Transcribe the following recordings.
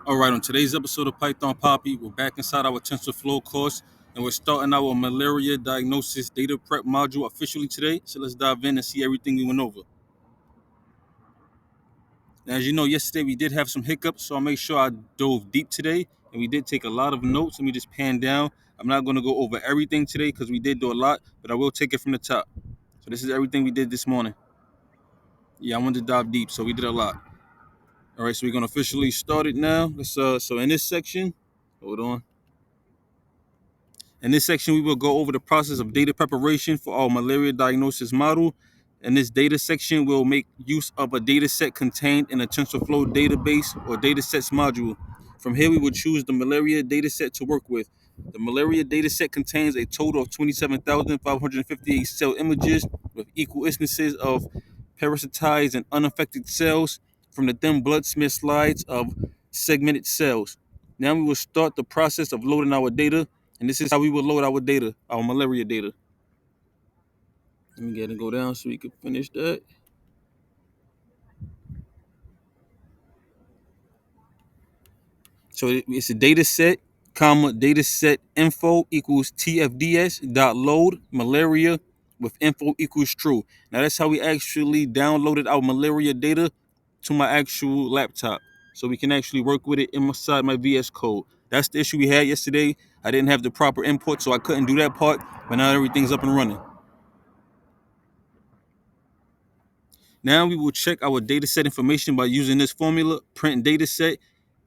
All right, on today's episode of Python Papi, we're back inside our TensorFlow course, and we're starting our malaria diagnosis data prep module officially today. So let's dive in and see everything we went over. Now, as you know, yesterday we did have some hiccups, so I made sure I dove deep today, and we did take a lot of notes. Let me just pan down. I'm not going to go over everything today because we did do a lot, but I will take it from the top. So this is everything we did this morning. Yeah, I wanted to dive deep, so we did a lot. All right, so we're going to officially start it now. So in this section, hold on. In this section, we will go over the process of data preparation for our malaria diagnosis model. In this data section, we'll make use of a data set contained in a TensorFlow database or datasets module. From here, we will choose the malaria data set to work with. The malaria data set contains a total of 27,558 cell images with equal instances of parasitized and unaffected cells from the thin blood smear slides of segmented cells. Now we will start the process of loading our data, and this is how we will load our data, our malaria data. Let me get it go down so we can finish that. So it's a data set, comma, data set info equals TFDS dot load malaria with info equals true. Now that's how we actually downloaded our malaria data to my actual laptop. So we can actually work with it inside my VS Code. That's the issue we had yesterday. I didn't have the proper input, so I couldn't do that part, but now everything's up and running. Now we will check our data set information by using this formula, print data set,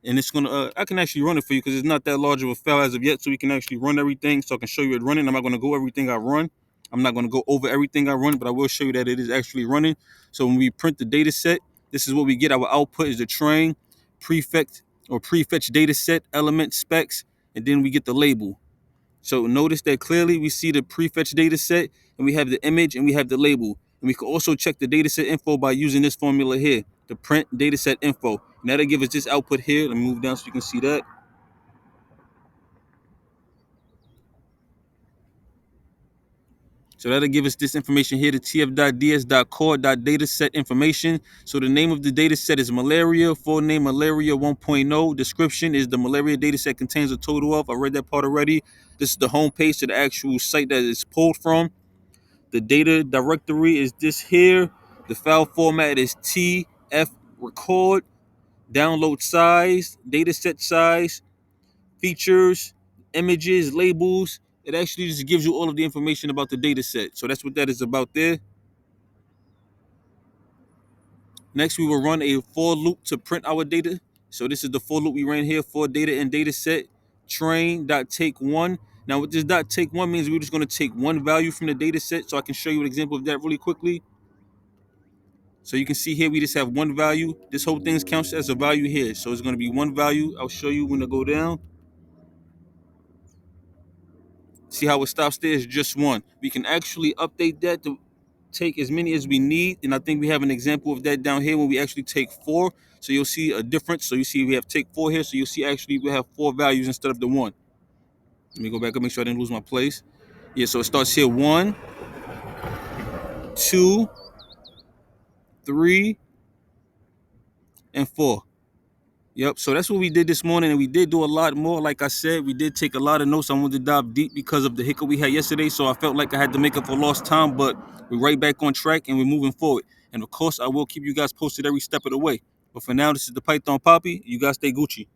and it's gonna. I can actually run it for you because it's not that large of a file as of yet, so we can actually run everything. So I can show you it running. I'm not gonna go everything I run. I'm not gonna go over everything I run, but I will show you that it is actually running. So when we print the data set, this is what we get. Our output is the train, prefect or prefetch data set element specs, and then we get the label. So notice that clearly we see the prefetch data set, and we have the image, and we have the label. And we can also check the dataset info by using this formula here, the print dataset info. And that'll give us this output here. Let me move down so you can see that. So that'll give us this information here, the tf.ds.core.dataset information. So the name of the dataset is malaria, full name malaria 1.0. Description is the malaria dataset contains a total of, I read that part already. This is the home page to the actual site that it's pulled from. The data directory is this here. The file format is TF record, download size, dataset size, features, images, labels. It actually just gives you all of the information about the data set. So that's what that is about there. Next, we will run a for loop to print our data. So this is the for loop we ran here for data and data set train.take one. Now what this dot take one means, we're just going to take one value from the data set. So I can show you an example of that really quickly. So you can see here we just have one value. This whole thing counts as a value here. So it's going to be one value. I'll show you when to go down. See how it stops there? It's just one. We can actually update that to take as many as we need. And I think we have an example of that down here when we actually take four. So you'll see a difference. So you see we have take four here. So you'll see actually we have four values instead of the one. Let me go back and make sure I didn't lose my place. Yeah, so it starts here 1, 2, 3, and 4. Yep. So that's what we did this morning, and we did do a lot more. Like I said, we did take a lot of notes. I wanted to dive deep because of the hiccup we had yesterday. So I felt like I had to make up for lost time, but we're right back on track and we're moving forward. And of course, I will keep you guys posted every step of the way. But for now, this is the Python Papi. You guys stay Gucci.